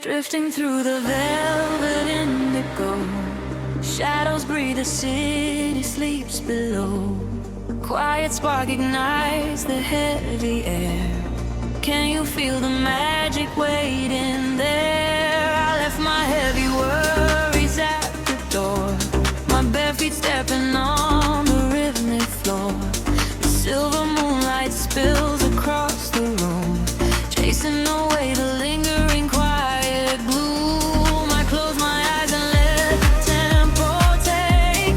Drifting through the velvet indigo, shadows breathe, the city sleeps below. A quiet spark ignites the heavy air. Can you feel the magic waiting there? I left my heavy worries at the door, my bare feet stepping on the rhythmic floor. The silver moonlight spills across the room, chasing away the lingering quiet gloom. I close my eyes and let the tempo take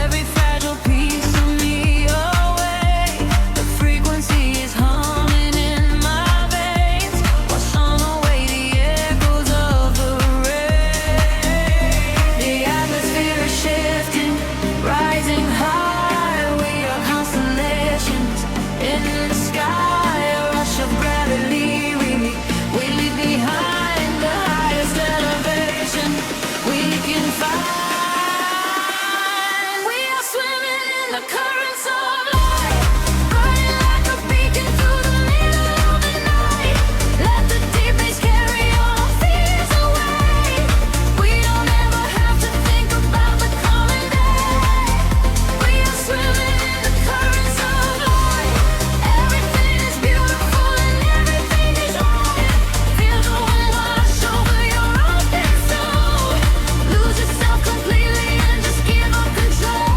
every fragile piece of me away. The frequency is humming in my veins, washing away the echoes of the rain. The atmosphere is shifting, rising high. We are constellations in the sky, a rush of gravity. We leave behind the highest elevation we can find. We are swimming in the currents of light, burning like a beacon through the middle of the night. Let the deep bass carry all fears away. We don't ever have to think about the coming day. We are swimming in the currents of light. Everything is beautiful and everything is right. Feel the wind wash over your open soul. Lose yourself completely and just give up control.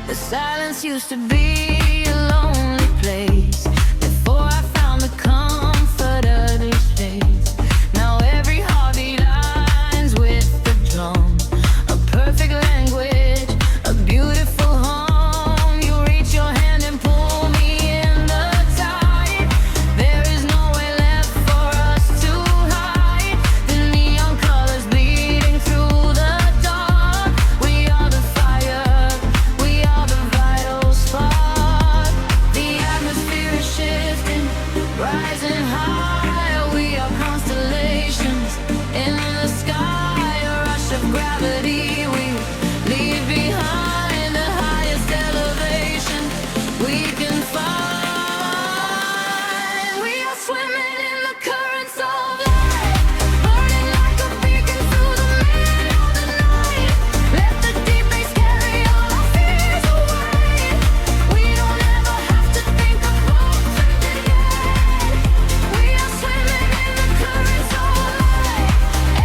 The silence used to be a lonely place before I found the comfort of this space. Now every heartbeat lines with the drum, a perfect language, a beautiful home. You reach your hand and pull me in the tide. There is nowhere left for us to hide. The neon colors bleeding through the dark. We are the fire, we are the vital spark. The atmosphere is shifting, rising high. We are constellations in the sky, a rush of gravity. We leave behind the highest elevation we can find. We are swimming in the currents of light, burning like a beacon through the middle of the night. Let the deep bass carry all our fears away. We don't ever have to think about the end. We are swimming in the currents of light.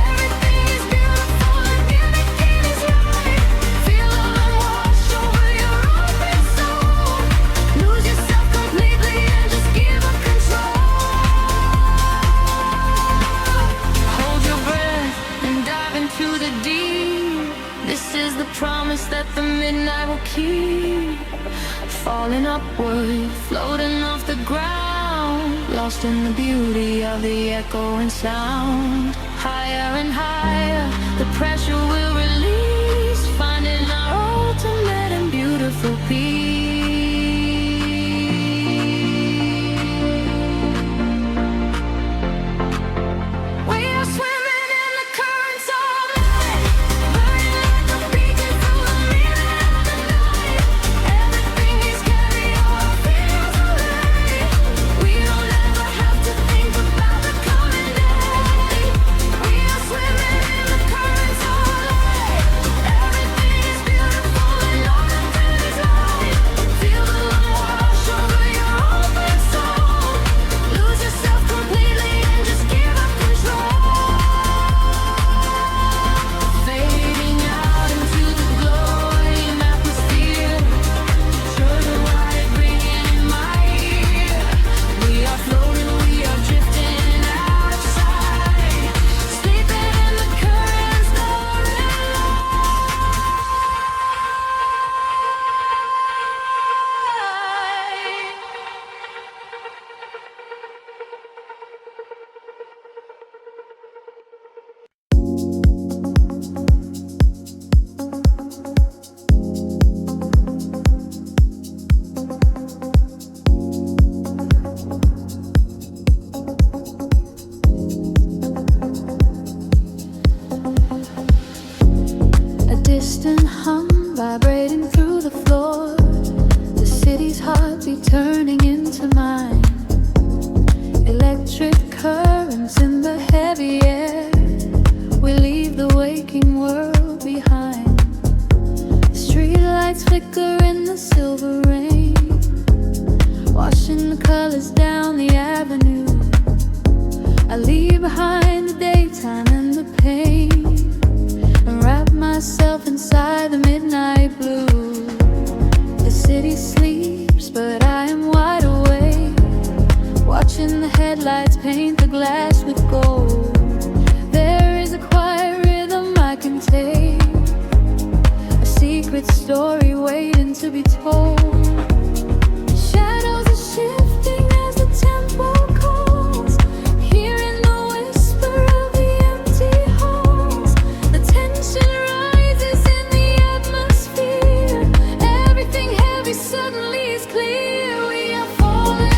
Everything is beautiful and everything is right. Feel love and wash over your open soul. Lose yourself completely and just give up control. Hold your breath and dive into the deep. This is the promise that the midnight will keep. Falling upward, floating off the ground, lost in the beauty of the echoing sound. Higher and higher, the pressure will release, finding our ultimate and beautiful peace. We are swimming in the currents of light, burning like a beacon through the middle of the night. Everything is carry all our fears away. We don't ever have to think about the coming day. We are swimming in the currents of light. Everything is beautiful and all of it is right. Watching the headlights paint the glass with gold. There is a quiet rhythm I can take, a secret story waiting to be told. Shadows are shifting as the tempo calls, hearing the whisper of the empty halls. The tension rises in the atmosphere. Everything heavy suddenly is clear. We are falling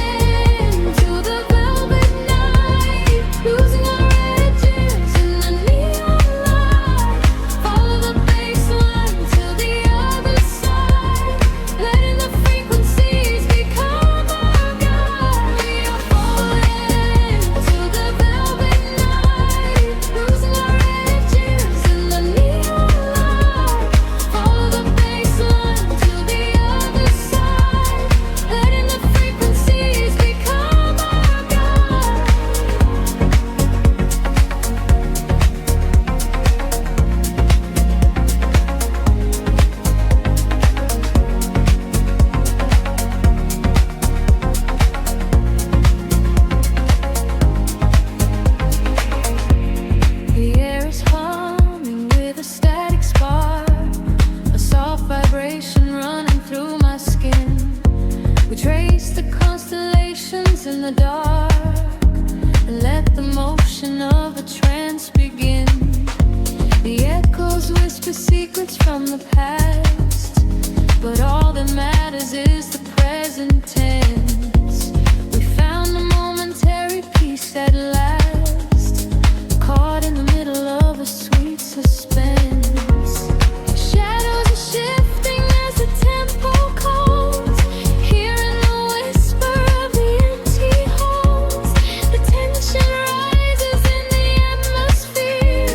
to the velvet night, losing our edges in the neon light. Follow the bass line to the other side, letting the frequencies become our guide. We are falling to the velvet night, losing our edges in the neon light. Follow the bass line to the other side, letting the frequencies become our guide. The air is humming with a static spark, a soft vibration running through my skin. We trace the constellations in the dark and let the motion of the trance begin. The echoes whisper secrets from the past, but all that matters is the present tense. We found a momentary peace at last, caught in the middle of a sweet suspense. Shadows are shifting as the tempo calls, hearing the whisper of the empty halls. The tension rises in the atmosphere.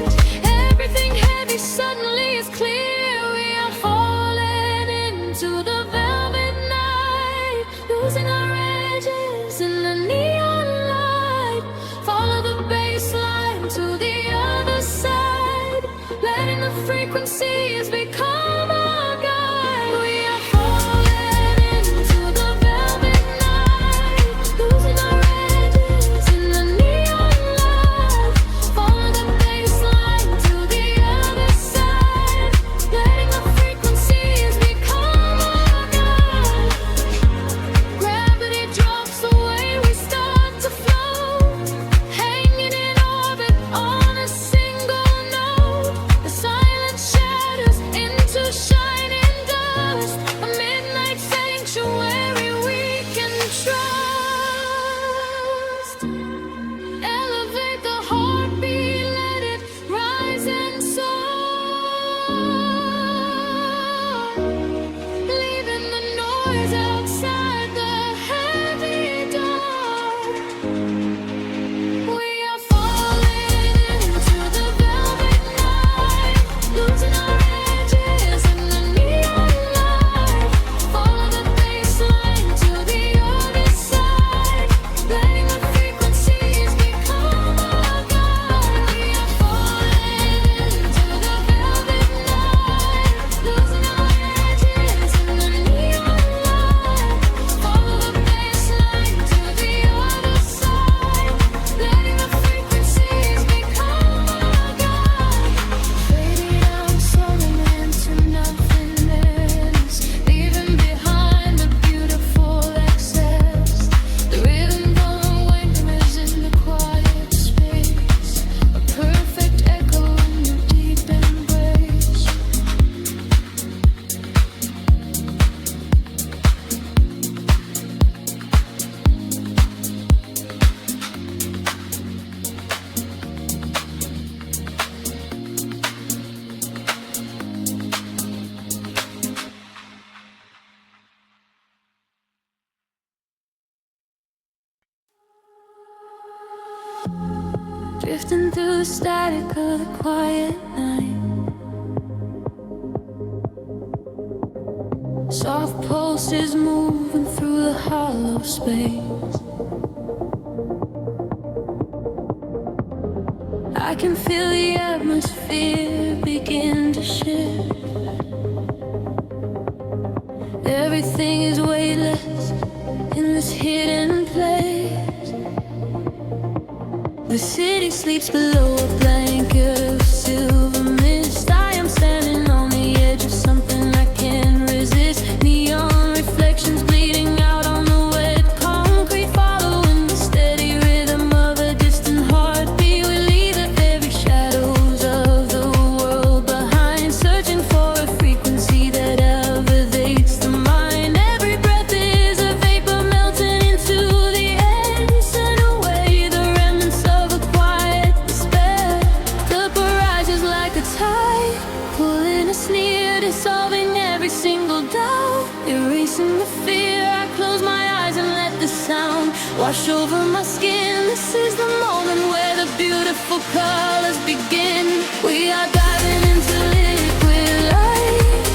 Everything heavy suddenly is clear. We are falling into the velvet night, losing our edges in the neon light. Follow the bass line to the other side, letting the frequencies become our guide. We are falling into the velvet night, losing our edges in the neon light. Follow the bass line to the other side, letting the frequencies become our guide. Gravity drops away, we start to float, hanging in orbit on a single note. The silence shatters into shining dust, a midnight sanctuary we can trust. Elevate the heartbeat, let it rise and soar, leaving the noise outside the heavy dark. We are falling into the velvet night, losing our edges in the neon light. Follow the bass line to the other side, letting the frequencies become our guide. We are falling into the velvet night, losing our edges in the neon light. Follow the bass line to the other side, letting the frequencies become our guide. Fading out, soaring into nothingness, leaving behind the beautiful excess. The rhythm going whispers in the quiet space, a perfect echo in your deep embrace. Drifting through the static of the quiet night, soft pulses moving through the hollow space. I can feel the atmosphere begin to shift. Everything is weightless in this hidden place. The city sleeps below a blanket of silver mist. I am standing on the edge of something I can't resist. Neon reflections bleeding out on the wet concrete, following the steady rhythm of a distant heartbeat. We leave the very shadows of the world behind, searching for a frequency that elevates the mind. Every breath is a vapor melting into the air, send away the remnants of a quiet despair. The barrage is like a tide, pulling us near, dissolving every single doubt, erasing the fear. I close my eyes and let the sound wash over my skin. This is the moment where the beautiful colors begin. We are diving into liquid light,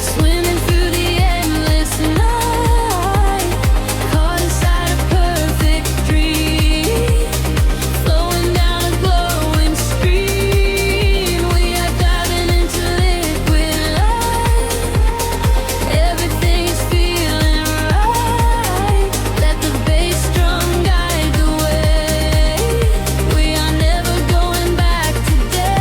swimming through the endless night, caught inside a perfect dream, flowing down a glowing stream. We are diving into liquid light, everything is feeling right. Let the bass drum guide the way. We are never going back today.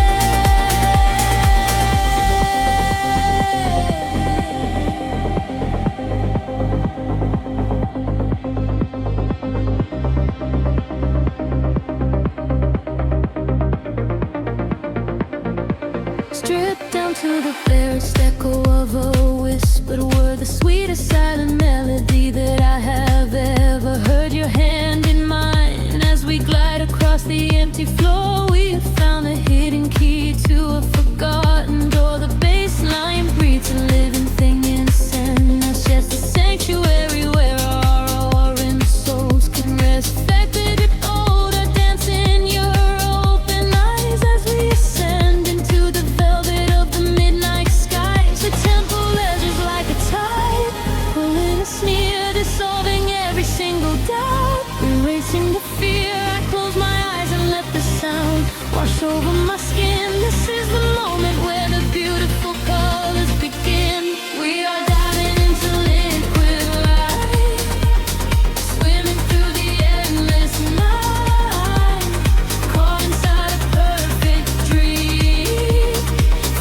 Stripped down to the barest echo of a whispered word, the sweetest silent melody that I have ever heard. Your hand in mine as we glide across the empty floor. We have found a hidden key to a forgotten door. The bass line breathes a living thing inside us, yes, a sanctuary where our roaring souls can rest. Faded older, dance in your open eyes as we ascend into the velvet of the midnight skies. The temple edges like a tide, pulling us near, dissolving every single doubt, erasing the fear. I close my eyes and let the sound wash over my skin. This is the moment where the beautiful colors begin. We are diving into liquid light, swimming through the endless night, caught inside a perfect dream,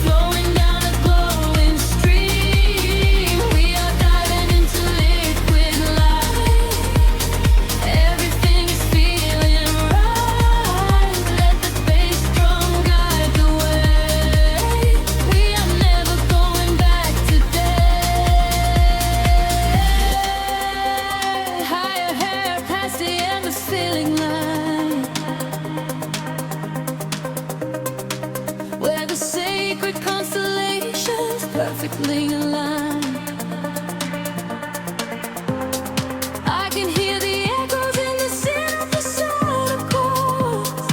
flowing down a glowing stream. We are diving into liquid light, everything is feeling right. Let the bass drum guide the way. We are never going back today. Higher hair past the endless feeling line, where the sacred constellations perfectly align. I can hear the echoes in the sin of the sound of chords,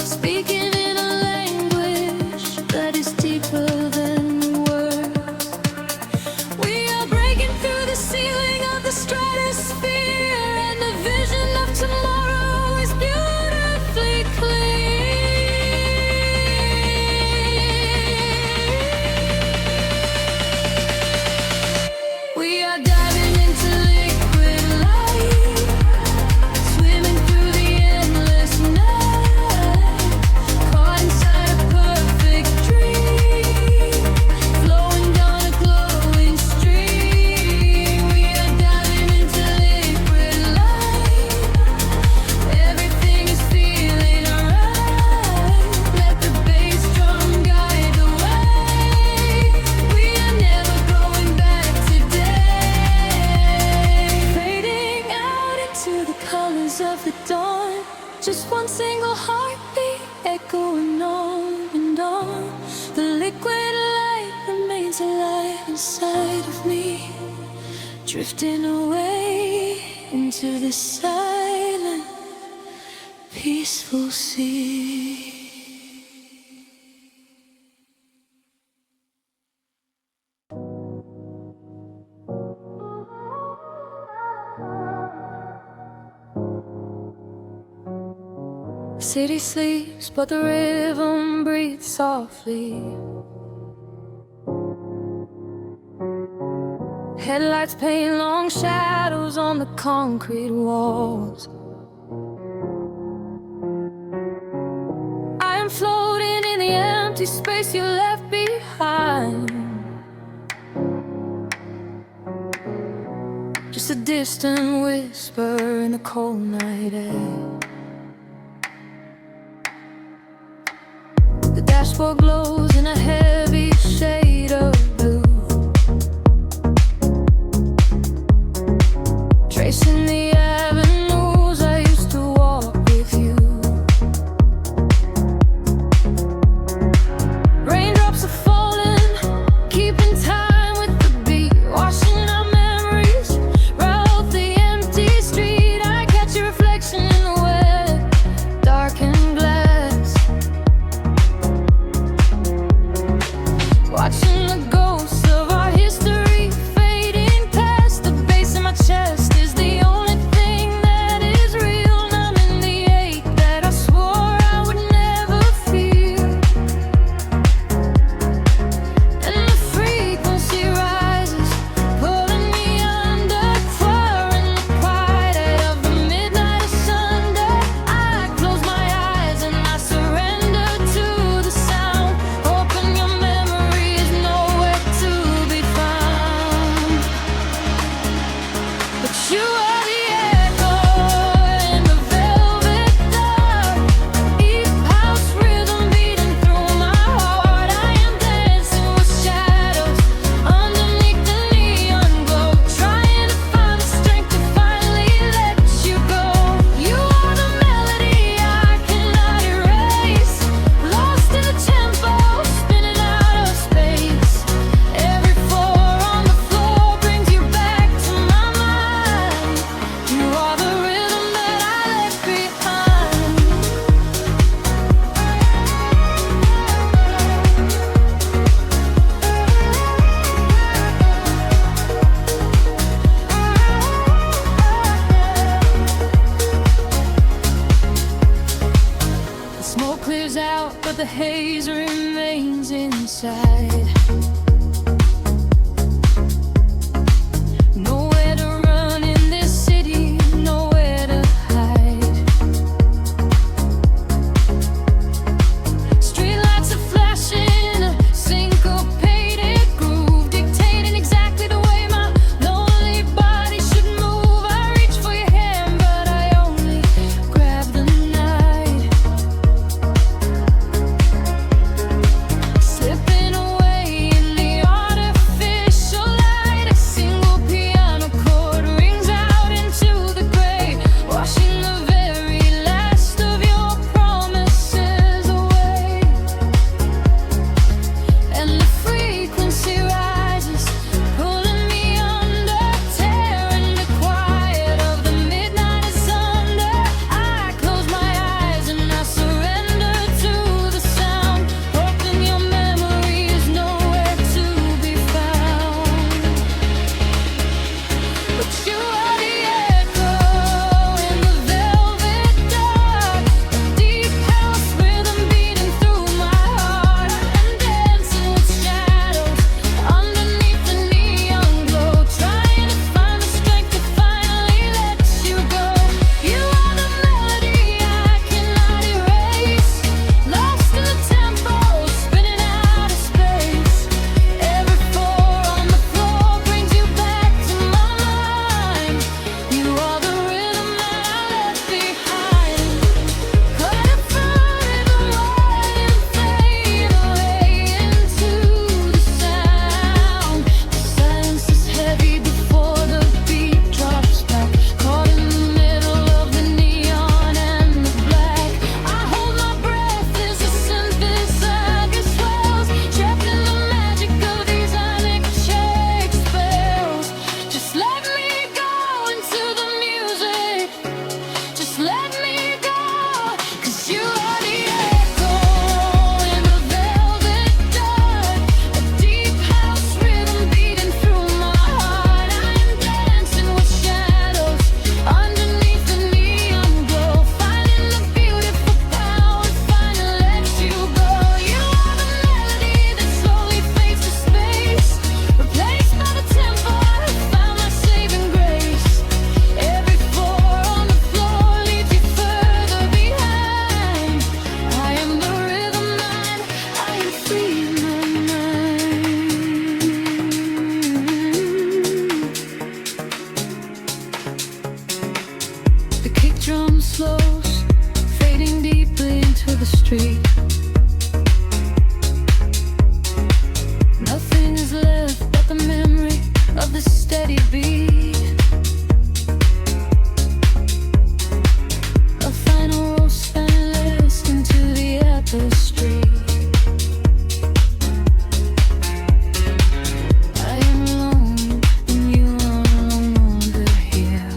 speaking in a language that is deeper than words. We are breaking through the ceiling of the stratosphere, and the vision of tomorrow is beautifully clear. We are diving into liquid light, swimming through the endless night, caught inside a perfect dream, flowing down a glowing stream. We are diving into liquid light, everything is feeling right. Let the bass drum guide the way. We are never going back today. Fading out into the colors of the dawn, just one single heartbeat echoing on and on. The liquid light remains alive inside of me, drifting away into the silent, peaceful sea. City sleeps, but the rhythm breathes softly. Headlights paint long shadows on the concrete walls. I am floating in the empty space you left behind. Just a distant whisper in the cold night air. The dashboard glows in a heavy shade of blue, tracing the avenues I used to walk with you. Raindrops are falling, keeping time with the beat, washing our memories right off the empty street. I catch your reflection in the wet, darkened glass, watching the ghosts of our history fading past. The bass in my chest is the only thing that is real, numbing the ache that I swore I would never feel. And the frequency rises, pulling me under, fire in the quiet of the midnight asunder. I close my eyes and I surrender to the sound, hoping your memory is nowhere to be found. But you are the echo in the velvet dark, East house rhythm beating through my heart. I am dancing with shadows underneath the neon glow, trying to find the strength to finally let you go. You are the melody I cannot erase, lost in the tempo, spinning out of space. Every four on the floor brings you back to my mind. You are the rhythm that I left behind. The smoke clears out, but the haze remains inside. Nowhere to run in this city, nowhere to hide. Streetlights are flashing, a syncopated groove, dictating exactly the way my lonely body should move. I reach for your hand, but I only grab the night, slipping away in the street. Nothing is left but the memory of the steady beat. A final roll spineless into the tapestry. I am alone and you are no longer here.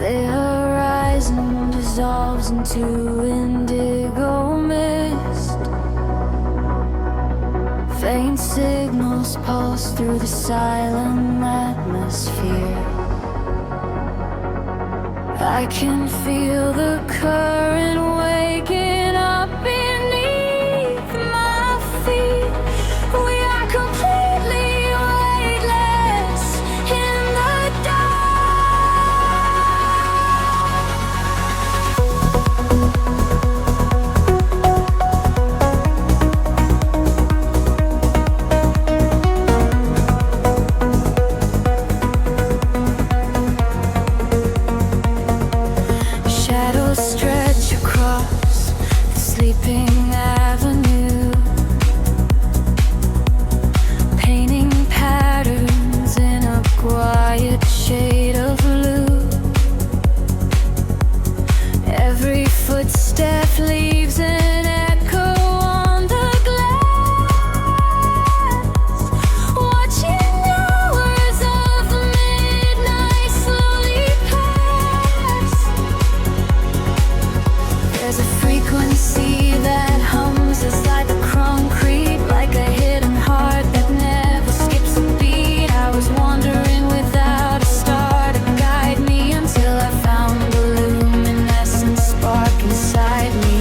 The horizon dissolves into indigo mist. Faint signals pulse through the silent atmosphere. I can feel the current waking up beneath my feet. We are completely weightless in the dark. Shadows stretch across the sleeping avenue, painting patterns in a quiet shade of blue. Every footstep leaves an echo on the glass, watching hours of the midnight slowly pass. There's a frequency that hums inside the concrete, like a hidden heart that never skips a beat. I was wandering without a star to guide me until I found the luminescent spark inside me.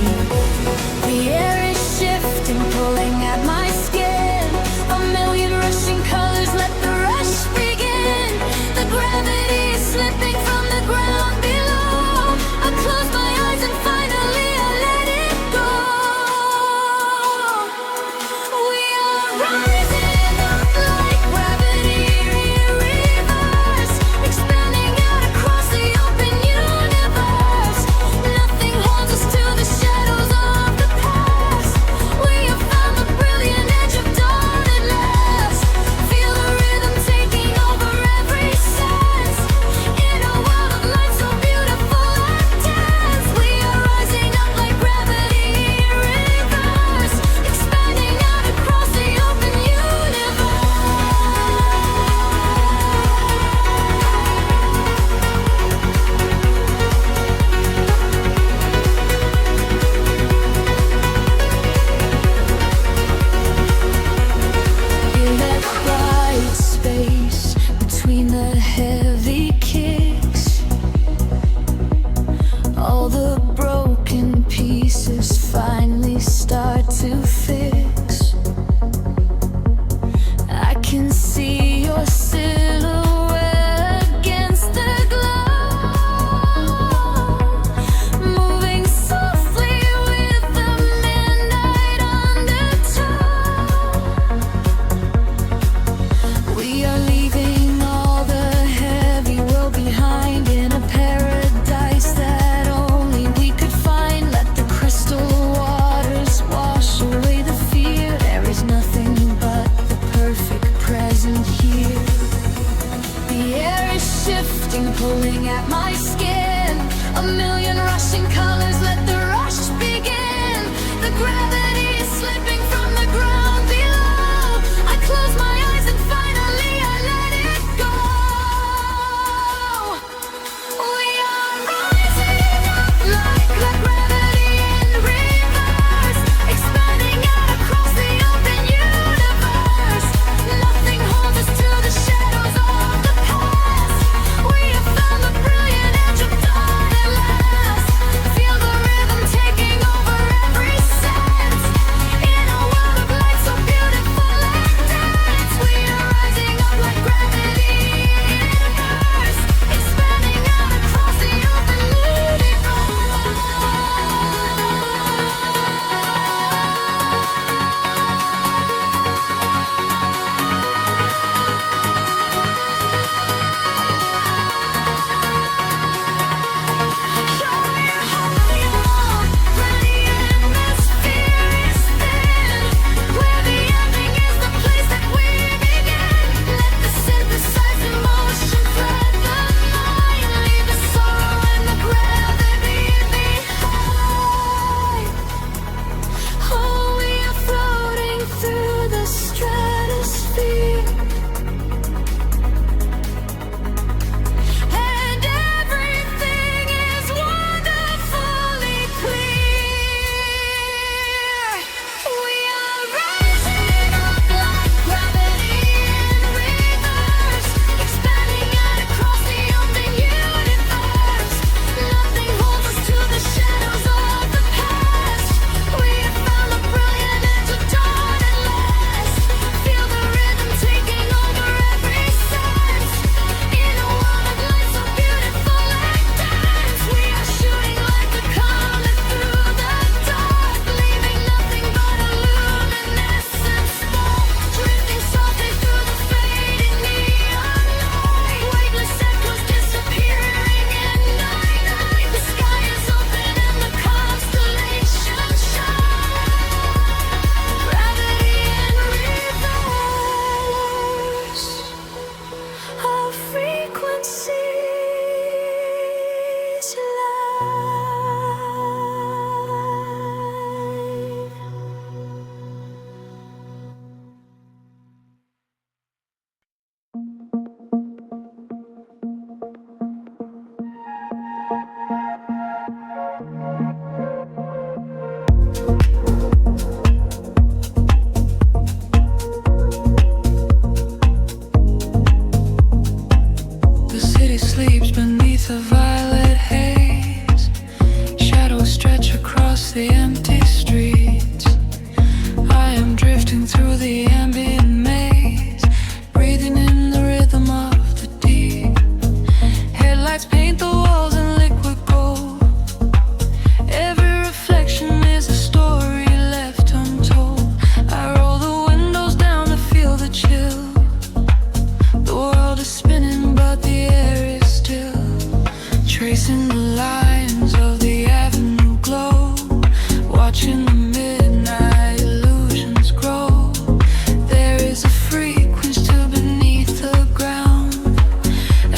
in the lines of the avenue glow, watching the midnight illusions grow. There is a frequency beneath the ground,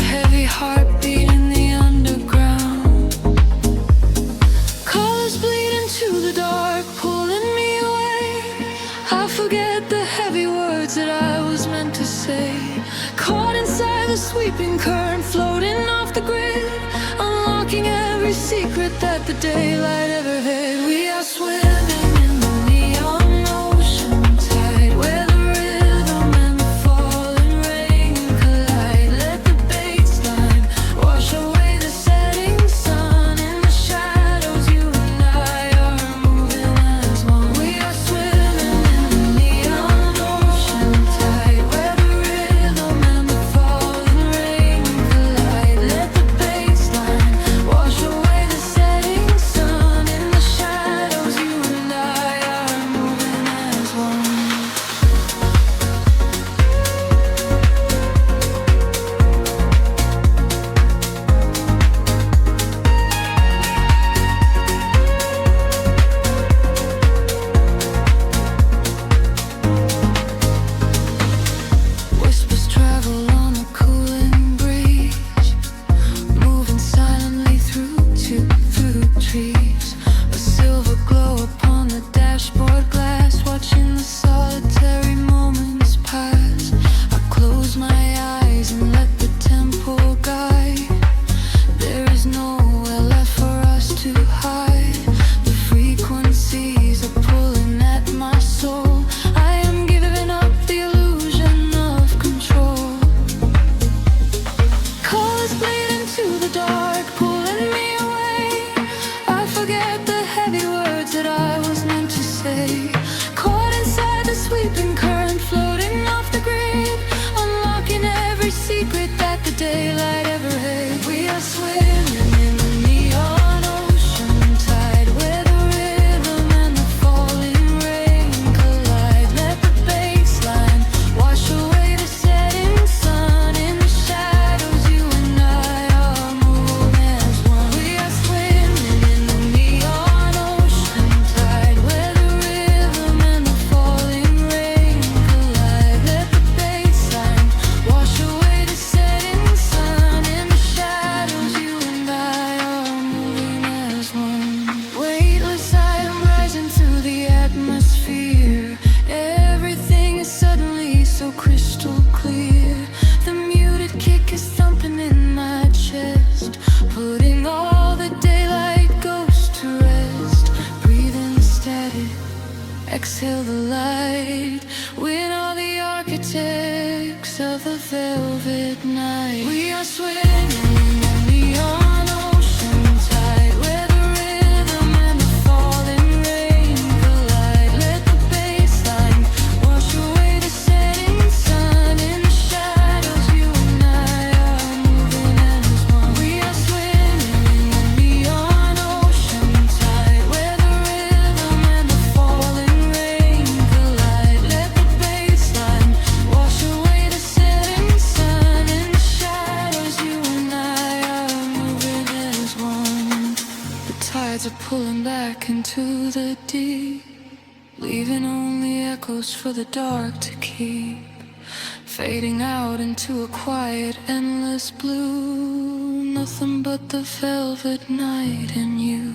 a heavy heartbeat in the underground. Colors bleed into the dark, pulling me away. I forget the heavy words that I was meant to say. Caught inside the sweeping current, floating off the grid, unlocking every secret that the daylight ever hid. We are swimming in the neon ocean tide, where the rhythm and the falling rain collide. Let the baseline wash away the setting sun. In the shadows, you and I are moving as one. We are swimming in the neon ocean tide, where the rhythm and the falling rain collide. Let the baseline wash away the setting sun. In the shadows, you and I are moving as one. Whispers travel on a cooling breeze, moving silently through trees. A silver glow upon the dashboard glass, watching the solitary moments pass. I close my eyes and let the tempo guide. There is nowhere left for us to hide. The frequencies are pulling at my soul. I am giving up the illusion of control. Colors bleed into the dark, pulling me away. I forget the heavy words that I was meant to say. Caught inside the sweeping current, floating off the grid, unlocking every secret that the daylight ever hid. We are swimming in the neon ocean tide, where the rhythm and the falling rain collide. Let the baseline wash away the setting sun. In the shadows, you and I are moving as one. We are swimming in the neon ocean tide, where the rhythm and the falling rain collide. Let the baseline wash away the setting sun. In the shadows, you and I are moving as one. Weightless, I am rising through the atmosphere. Everything is suddenly so crystal clear. The muted kick is thumping in my chest, putting all the daylight ghosts to rest. Breathe in the static, exhale the light. We're all the architects of the velvet night. We are swimming in the neon ocean tide, where the rhythm and the falling rain collide. Let the baseline wash away the setting sun. In the shadows, you and I are moving as one. We are swimming in the neon ocean tide, where the rhythm and the falling rain collide. Let the baseline wash away the setting sun. In the shadows, you and I are moving as one. The tides are pulling back into the deep, leaving only echoes for the dark to keep, fading out into a quiet, endless blue. Nothing but the velvet night and you.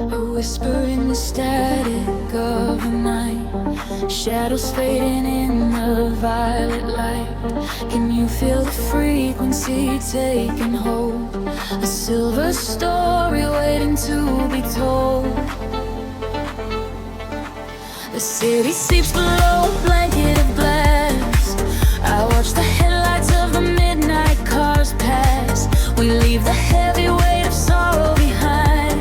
A whisper in the static of the night, shadows fading in the violet light. Can you feel the frequency taking hold? A silver story waiting to be told. The city sleeps below a blanket of glass. I watch the headlights of the midnight cars pass. We leave the heavy weight of sorrow behind,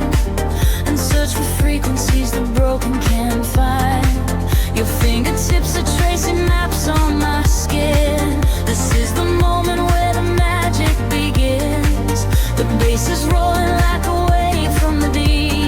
and search for frequencies the broken can't find. Your fingertips are tracing maps on my skin. This is the moment where the magic begins. The bass is rolling like a wave from the deep.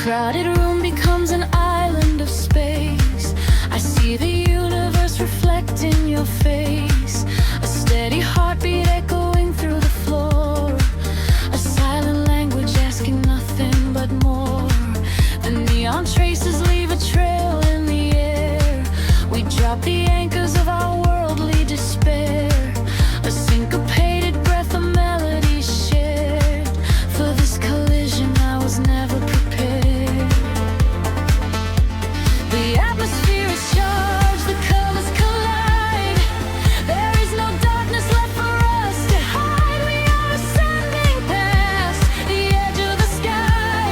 crowded room becomes an island of space. I see the universe reflect in your face. A steady heartbeat echoing through the floor. A silent language asking nothing but more. The neon traces leave a trail in the air. We drop the anchors of our worldly despair. A syncopated breath of melody shared. For this collision I was never prepared. The atmosphere is charged, the colors collide. There is no darkness left for us to hide. We are ascending past the edge of the sky.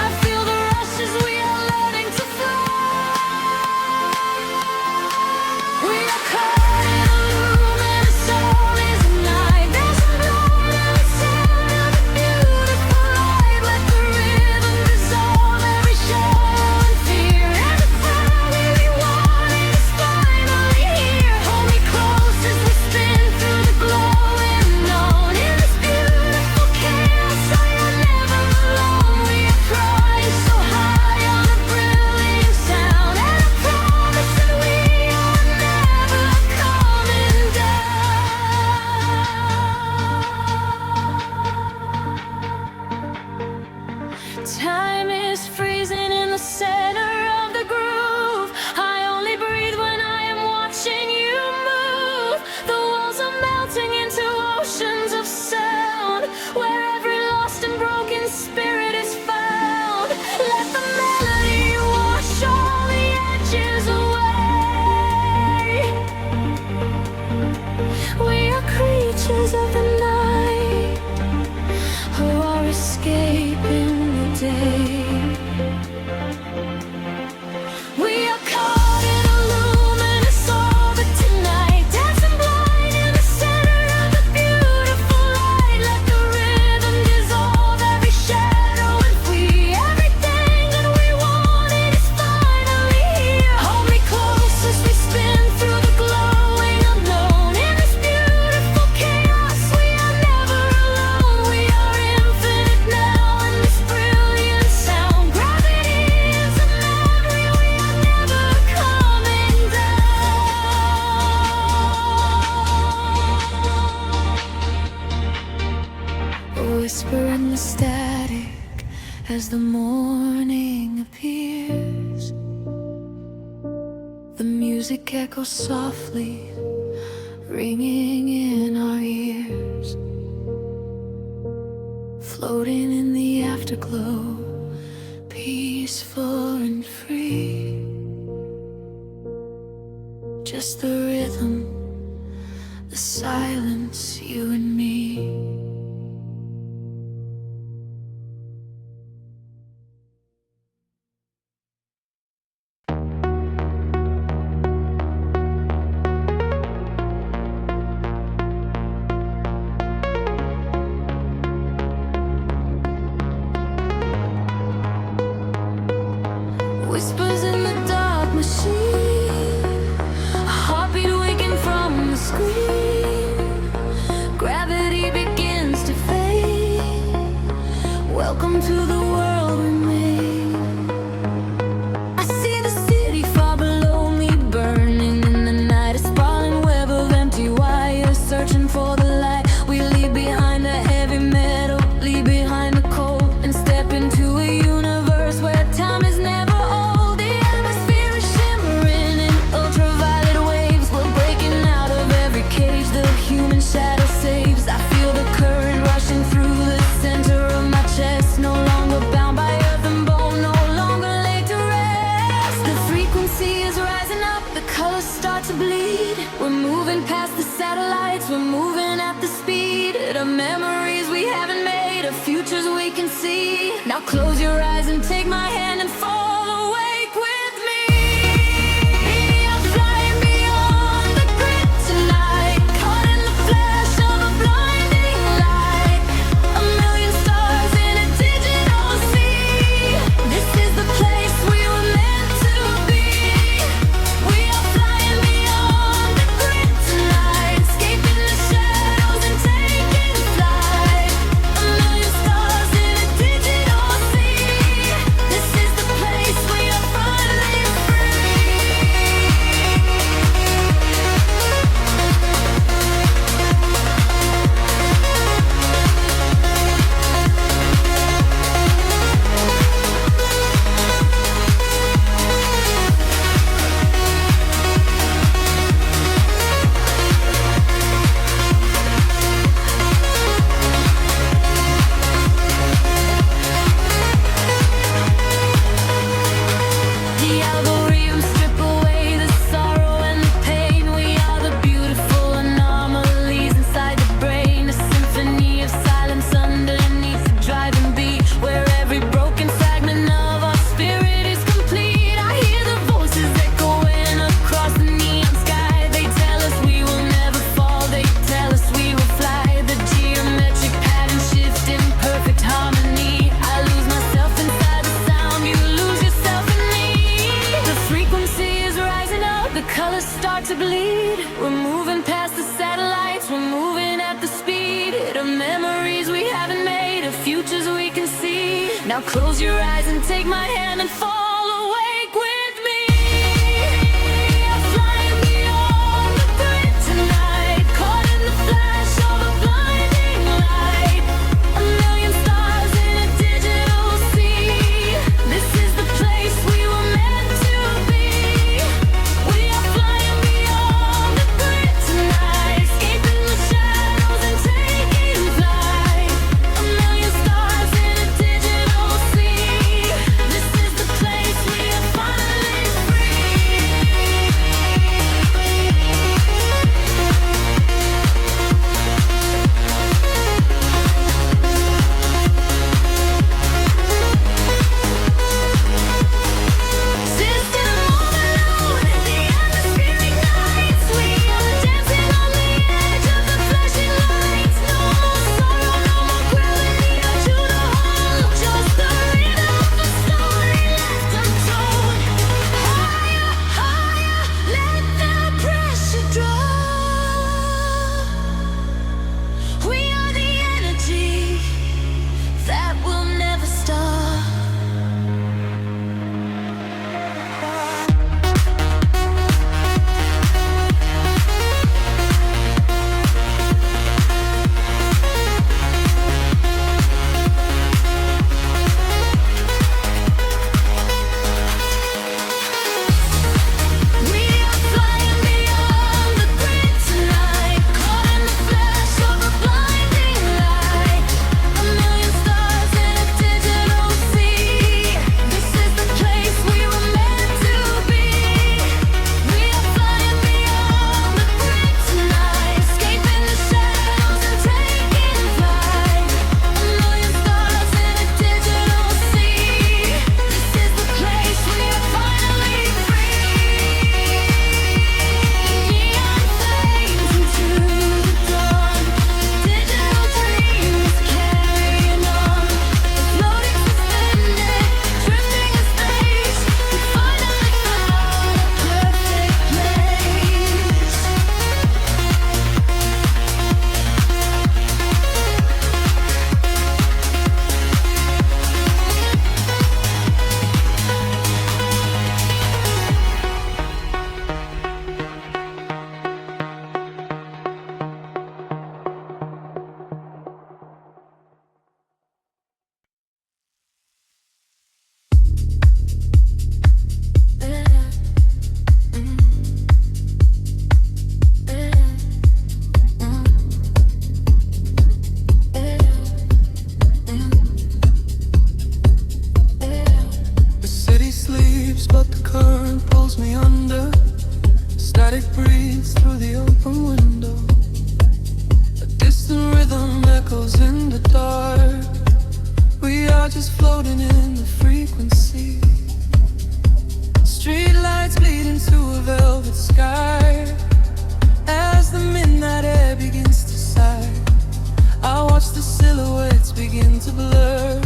I feel the rush as we are learning to fly. We are caught in a loop and the soul is a night. There's a light and the sound of a beautiful light. Let the rhythm dissolve every shadow and fear. And the fire we wanted is finally here. Hold me close as we spin through the glowing unknown. In this beautiful chaos I am never alone. We are flying so high on a brilliant sound. And I promise that we are never coming down. Time is freezing in the center of the groove. I only breathe when I am watching you move. The walls are melting into oceans of sound, where every lost and broken spirit is found. Let the melody wash all the edges away. We are creatures of the night who are escaping the day. We are caught in a luminous orbit tonight, dancing blind in the center of the beautiful light. Let the rhythm dissolve every shadow and flee. Everything that we wanted is finally here. Hold me close as we spin through the glowing unknown. In this beautiful chaos we are never alone. We are infinite now in this brilliant sound. Gravity is a memory, we are never coming down. A whisper in the static as the morning appears. The music echoes softly, ringing in our ears. Floating in the afterglow, peaceful and free. Just the rhythm, the silence, you and me. Whispers in the dark machine, a heartbeat waking from the screen. Gravity begins to fade. Welcome to the world we made. I see the city far below me, burning in the night. A sprawling web of empty wires, searching for the light. We leave behind the heavy metal, leave behind the cold, and step into a universe where time is never old. The atmosphere is shimmering in ultraviolet waves. We're breaking out of every cage the human shadow saves. I feel the current rushing through the center of my chest. No longer bound by earth and bone, no longer laid to rest. The frequency is rising up, the colors start to bleed. We're moving past the satellites, we're moving at the speed of memories we haven't made, of futures we can see. Now close your eyes and take my hand and fall awake with me. I'm flying beyond the grid tonight, caught in the flash of a blinding light. A million stars in a digital sea. This is the place we were meant to be. We are flying beyond the grid tonight, escaping the shadows and taking flight. A million stars in a digital sea. much as we can see. Now close your eyes and take my hand and fall awake with me. We are flying beyond the grid tonight, caught in the flash of a blinding light. A million stars in a digital sea. This is the place we were meant to be. We are flying beyond the grid tonight, escaping the shadows and taking flight. A million stars in a digital sea. This is the place we are finally free. System overload, the atmosphere ignites. We are dancing on the edge of the flashing lights. No more sorrow, no more gravity to the whole. Just the rhythm of a story left untold. Higher, higher, let the pressure drop. We are the energy that will never stop. We are flying beyond the grid tonight, caught in the flash of a blinding light. A million stars in a digital sea. This is the place we were meant to be. We are flying beyond the grid tonight, escaping the shadows and taking flight. A million stars in a digital sea. This is the place we are finally free. Neon flames into the dawn. Digital dreams carrying on. Floating suspended, drifting in space. We finally found a perfect place. The city sleeps, but the current pulls me under. Static breathes through the open window. A distant rhythm echoes in the dark. We are just floating in the frequency. Street lights bleed into a velvet sky. As the midnight air begins to sigh, I watch the silhouettes begin to blur.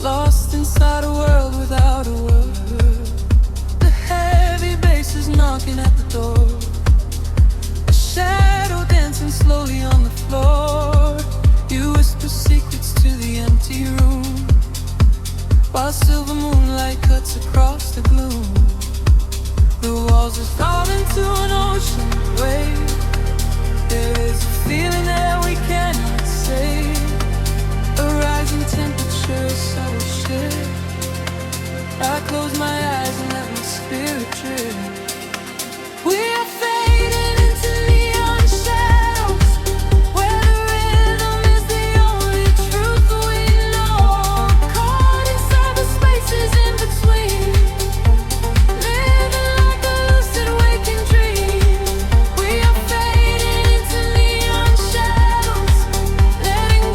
Lost inside a world without a word. The heavy bass is knocking at the door. A shadow dancing slowly on the floor. You whisper secrets to the empty room, while silver moonlight cuts across the gloom. The walls are falling to an ocean wave. There is a feeling that we cannot say. A rising temperature, a subtle shift. I close my eyes and let my spirit drift. We are fading into neon shadows, where the rhythm is the only truth we know. Caught in cyberspaces in between, living like a lucid waking dream. We are fading into neon shadows, letting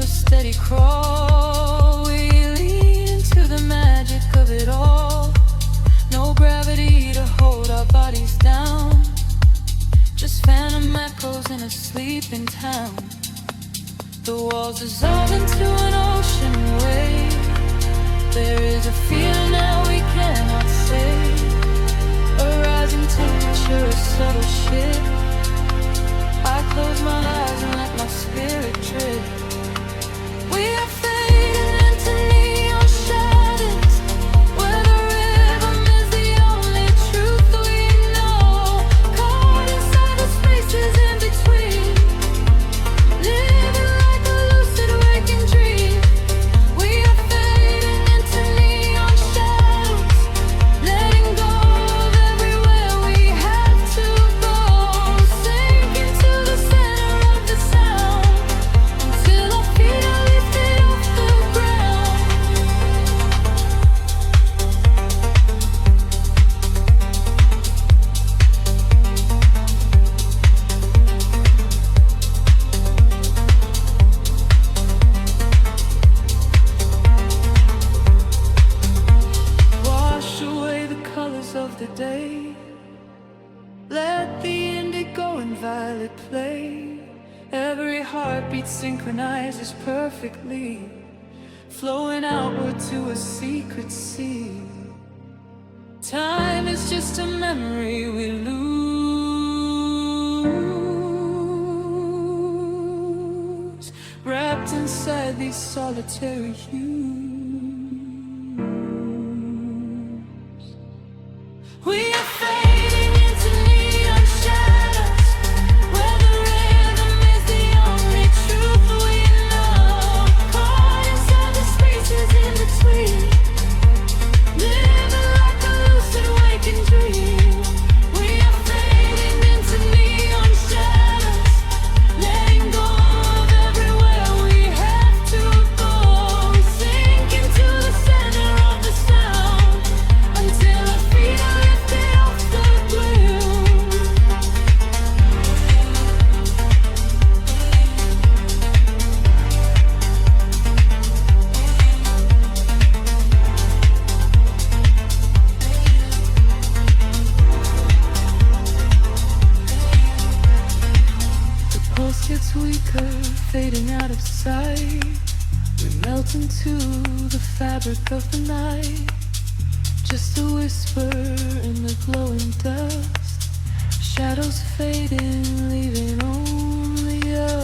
a steady crawl. We lean into the magic of it all. No gravity to hold our bodies down. Just phantom echoes in a sleeping town. The walls dissolve into an ocean wave. There is a fear now we cannot say. A rising temperature, a subtle shift. I close my eyes and let my spirit drift. We are fading into neon shadows, where the rhythm is the only truth we know. Caught inside the spaces in between, living like a lucid waking dream. We are fading into neon shadows, letting go of everywhere we have to go. Sink into the center of the sound, until our feet are lifted off the ground. Wash away the colors of the day. Let the indigo and violet play. Every heartbeat synchronizes perfectly, flowing outward to a secret sea. Time is just a memory we lose, wrapped inside these solitary hues. We are fading into neon shadows, where the rhythm is the only truth we know. Caught inside the spaces in between, living like a lucid waking dream. We are fading into neon shadows, letting go of everywhere we have to go. Sink into the center of the sound, until our feet are lifted off the ground. The pulse gets weaker, fading out of sight. We melt into the fabric of the night. Just a whisper in the glowing dust. Shadows fading, leaving only us.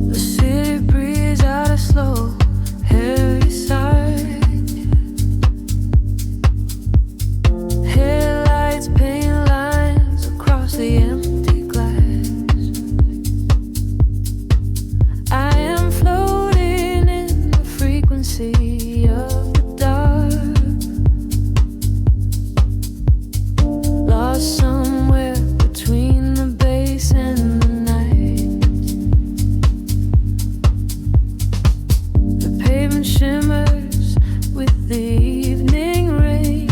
The city breathes out a slow, heavy sigh. Headlights paint lines across the empty glass. I am floating in the frequency of the dark, lost somewhere between the bass and the night. The pavement shimmers with the evening rain.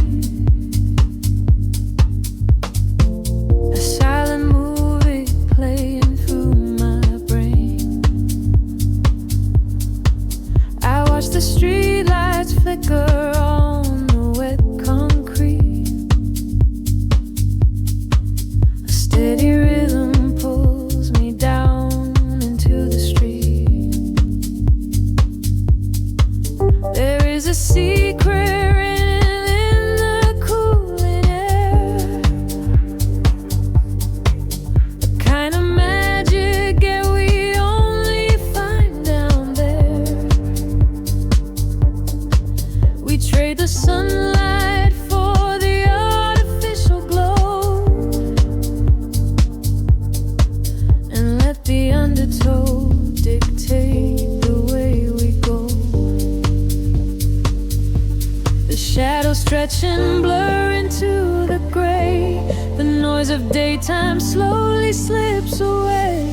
A silent movie playing through my brain. I watch the streetlights flicker on the wet concrete. A steady rhythm pulls me down into the street. There is a secret written in the cooling air, a kind of magic that we only find down there. We trade the sunlight for the artificial glow, and let the undertow dictate the way we go. The shadows stretch and blur into the gray. noise of daytime slowly slips away.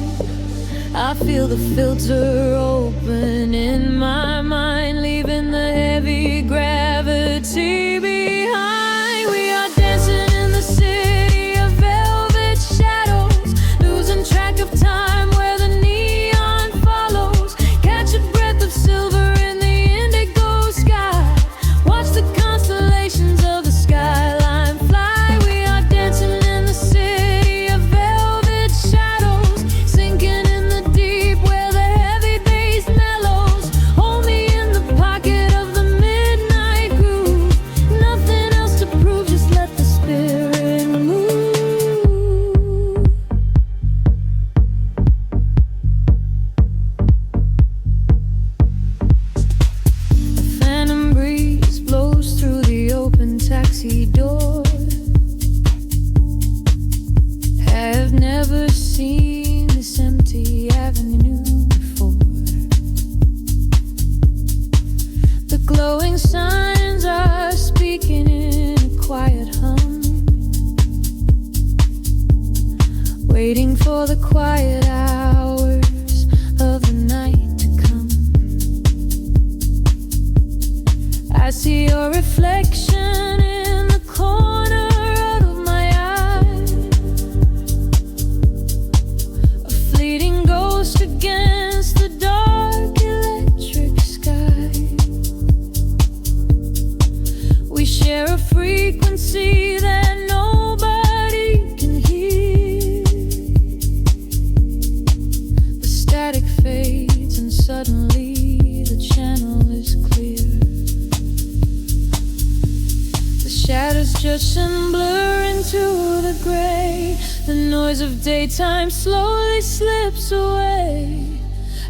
I feel the filter open in my mind, leaving the heavy gravity behind. We are dancing in the city of velvet shadows, losing track of time where the neon follows. Catch a breath of silver in the indigo sky. Watch the constellations of the skyline fly. We are dancing in the city of velvet shadows, sinking in the deep where the heavy bass mellows. Hold me in the pocket of the midnight groove. Nothing else to prove, just let the spirit move. A phantom breeze blows through the open taxi door. Have never seen this empty avenue before. The glowing signs are speaking in a quiet hum, waiting for the quiet hours of the night to come. I see your reflection in the corner of my eye, a fleeting ghost against the dark electric sky. We share a frequency that nobody can hear. The static fades and suddenly the channel is clear. The shadows just and blur into the gray. The noise of daytime slowly slips away.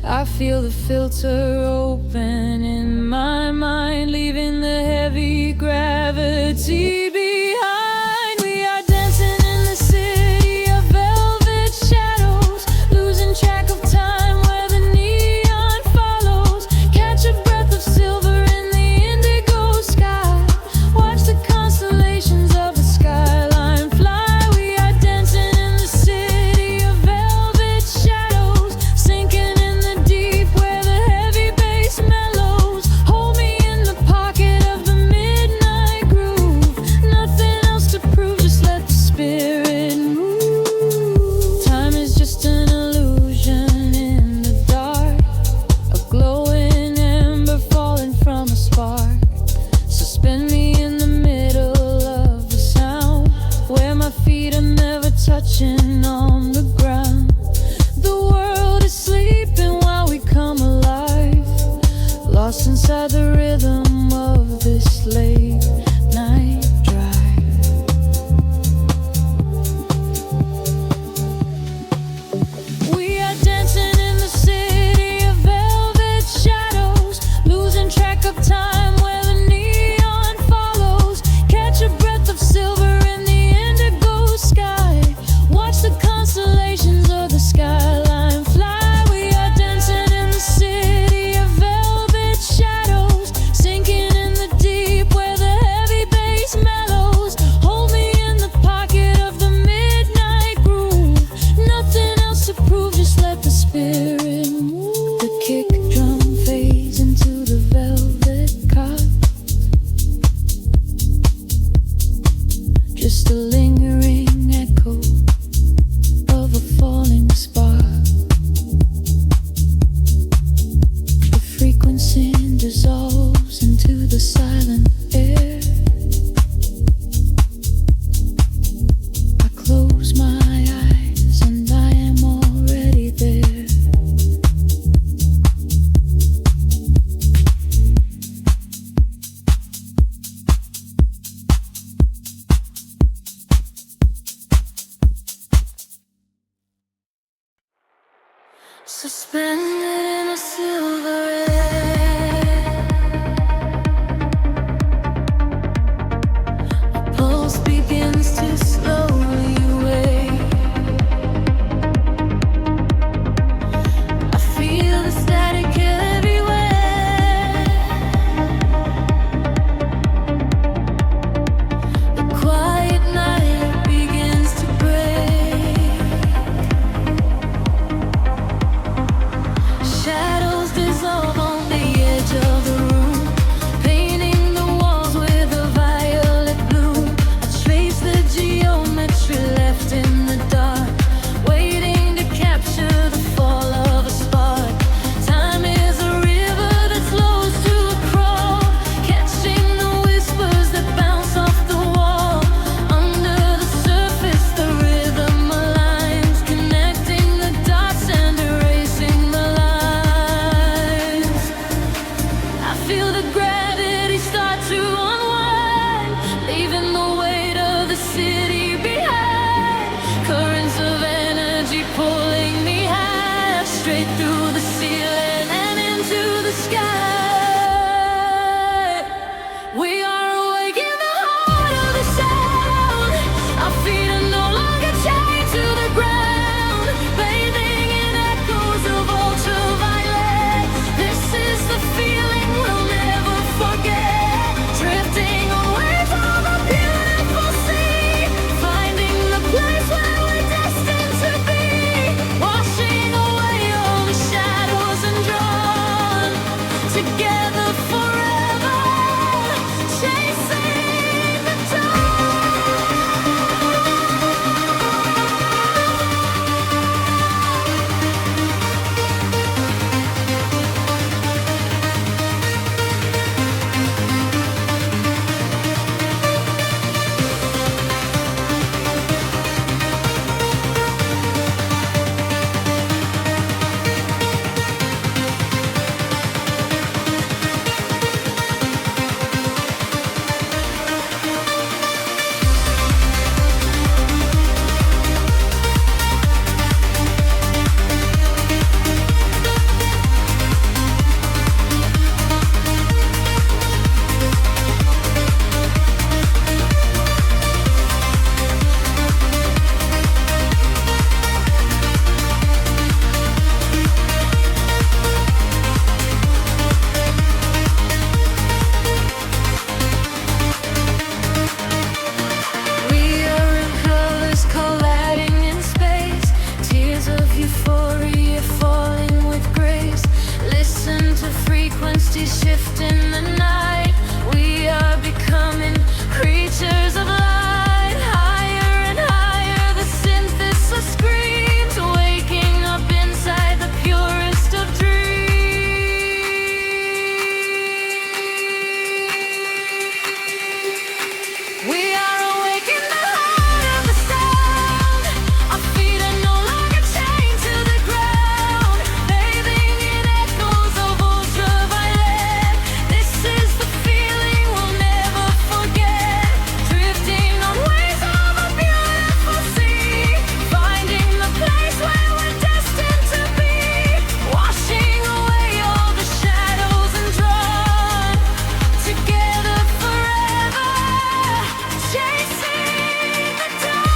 I feel the filter open in my mind, leaving the heavy gravity behind. We are dancing in the city of velvet shadows, losing track of time where the neon follows. Catch a breath of silver in the indigo sky. Watch the constellations of the skyline fly. We are dancing in the city of velvet shadows, sinking in the deep where the heavy bass mellows. Hold me in the pocket of the midnight groove. Nothing else to prove, just let the spirit move. Time is just an illusion in the dark, a glowing ember falling from a spark. Suspend me in the middle of the sound, where my feet are never touching on the ground. The world is sleeping while we come alive, lost inside the rhythm of this late night drive. We are dancing in the city of velvet shadows, losing track of time where the neon follows. Catch a breath of silver in the indigo sky. Watch the constellations of the skyline fly. We are dancing in the city of velvet shadows, sinking in the deep where the heavy bass mellows. Hold me in the pocket of the midnight groove. Nothing else to prove, just let the spirit move. The kick drum fades into the velvet cot, just a lingering echo of a falling spark. The frequency dissolves into the silent air. I close my eyes and I am already there. Suspended in a silver air, my pulse begins to slowly wake. I feel the static everywhere. The quiet night begins to break. together forever, chasing the euphoria falling with grace. Listen to frequencies shift in the night. We are becoming creatures of light. Higher and higher, the synthesis screams, waking up inside the purest of dreams. We are awake in the heart of the sound. Our feet are no longer chained to the ground, bathing in echoes of ultraviolet. This is the feeling we'll never forget. Drifting on waves of a beautiful sea, finding the place where we're destined to be. Washing away all the shadows and drawn together forever, chasing the dawn.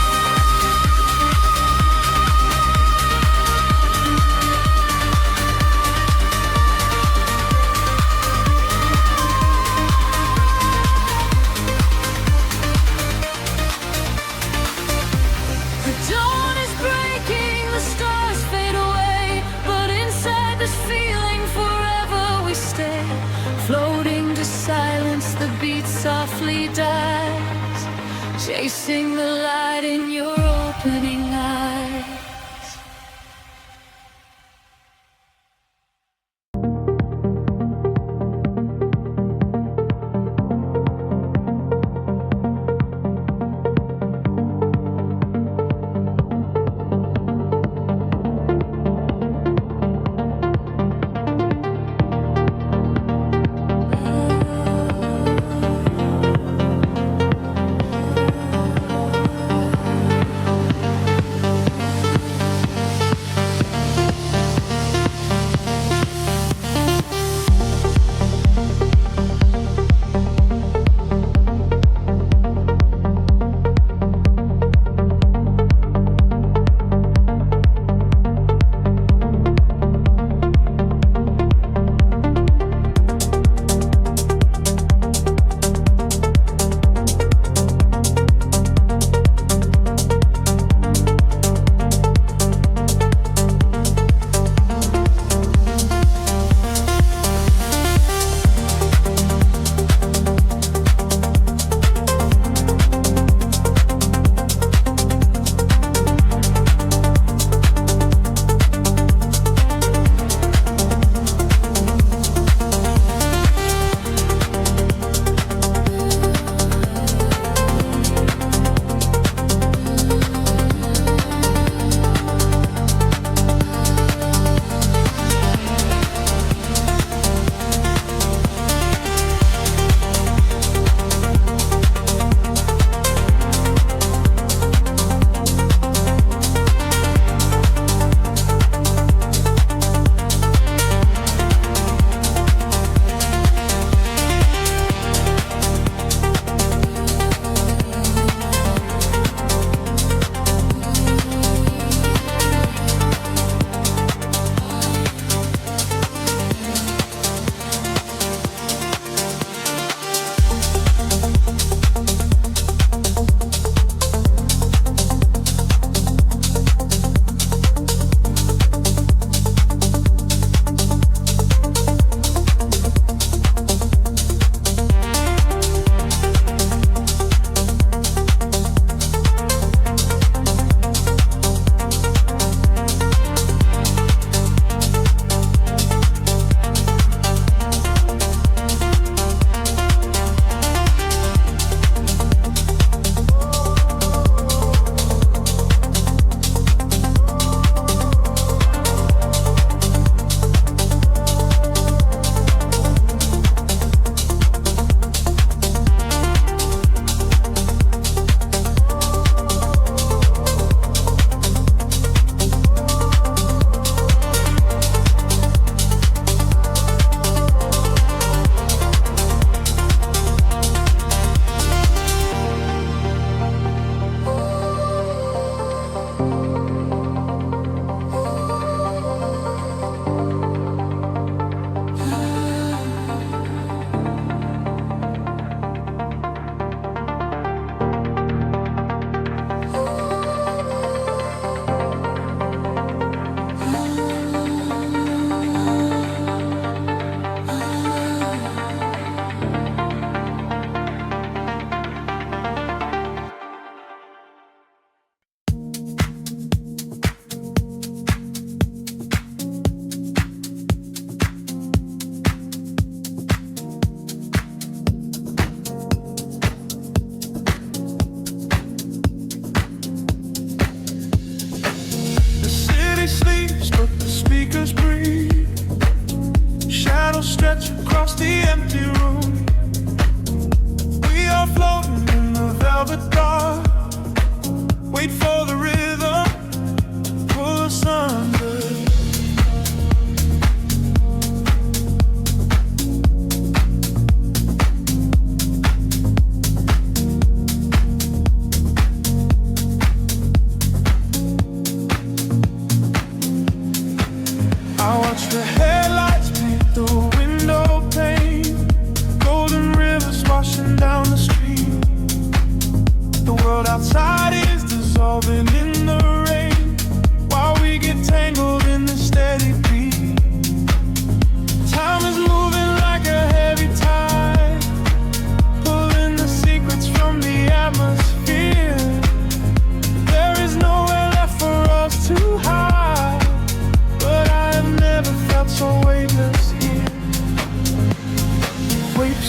The dawn is breaking, the stars fade away, but inside this feeling forever we stay. Floating to silence, the beat softly dies, chasing the light in your opening eyes.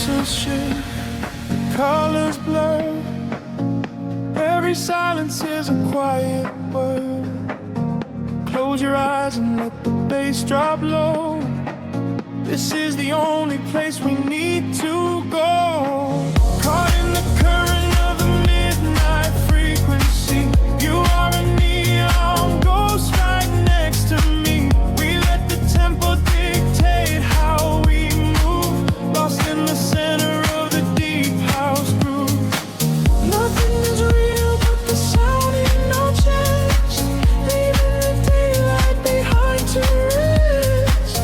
Pixels shift, colors blur. Every silence is a quiet word. Close your eyes and let the bass drop low. This is the only place we need to go. Caught in the current of the midnight frequency. You are a neon ghost right next to me. We let the tempo dictate how we move. Lost in the center of the deep house groove. Nothing is real but the sound in our chest. Leaving the daylight behind to rest.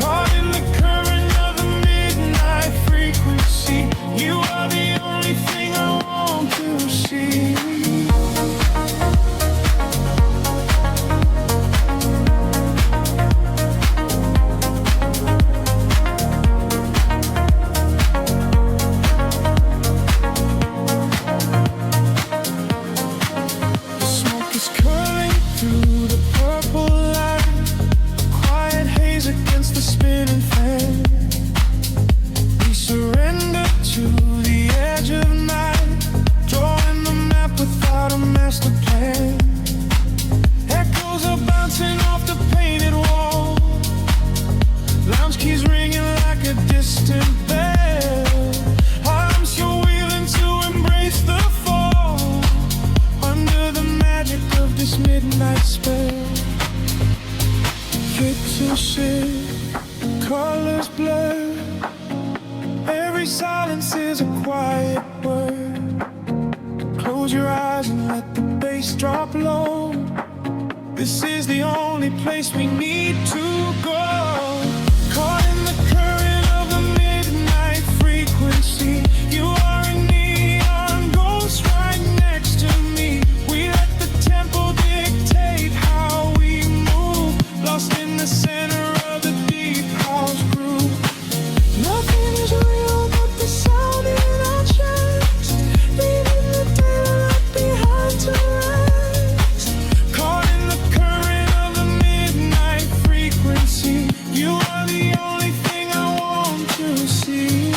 Caught in the current of the midnight frequency. You are the only thing I want to see. The smoke is curling through the purple light. Quiet haze against the spinning fan. We surrender to the edge of night, drawing the map without a master plan. Echoes are bouncing off the painted wall. Lounge keys ringing like a distant bell. Arms you're wheeling to embrace the fall. Under the magic of this midnight spell. Pixels shift, colors blur. Every silence is a quiet word. Close your eyes and let the bass drop low. This is the only place we need to go. Caught in the current of the midnight frequency. You are a neon ghost right next to me. We let the tempo dictate how we move. Lost in the center of the deep house groove. Nothing is real but the sound in our chest. Leaving the daylight behind to rest. Caught in the current of the midnight frequency. You are the only thing I want to see.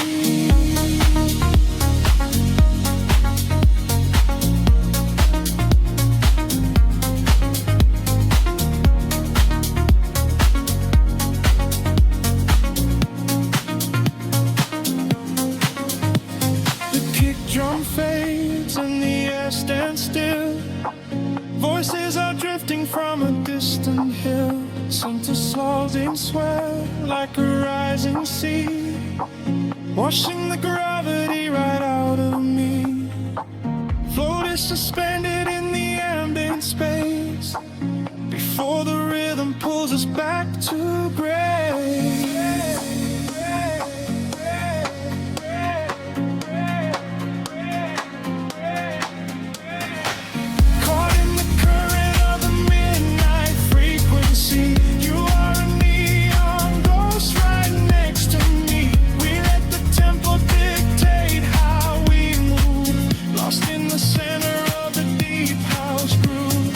The kick drum fades and the air stands still. Voices are drifting from a distant hill. Center swells in swell like a rising sea, washing the gravity right out of me. Float is suspended in the ambient space before the rhythm pulls us back to gray. Caught in the current of the midnight frequency. You are a neon ghost right next to me. We let the tempo dictate how we move. Lost in the center of the deep house groove.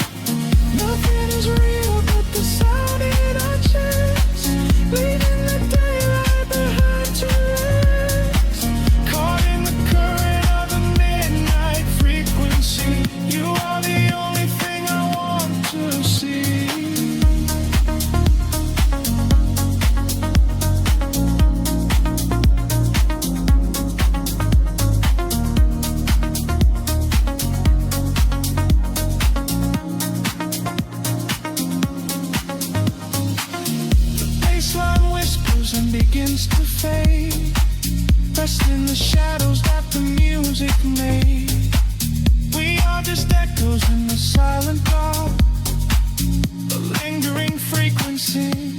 Nothing is real but the sound in our chest. Leaving the daylight behind to rest. Caught in the current of the midnight frequency. You are the only thing I want to see. Baseline whispers and begins to fade. Rest in the shadows that the music made. We are just echoes in the silent dark. A lingering frequency.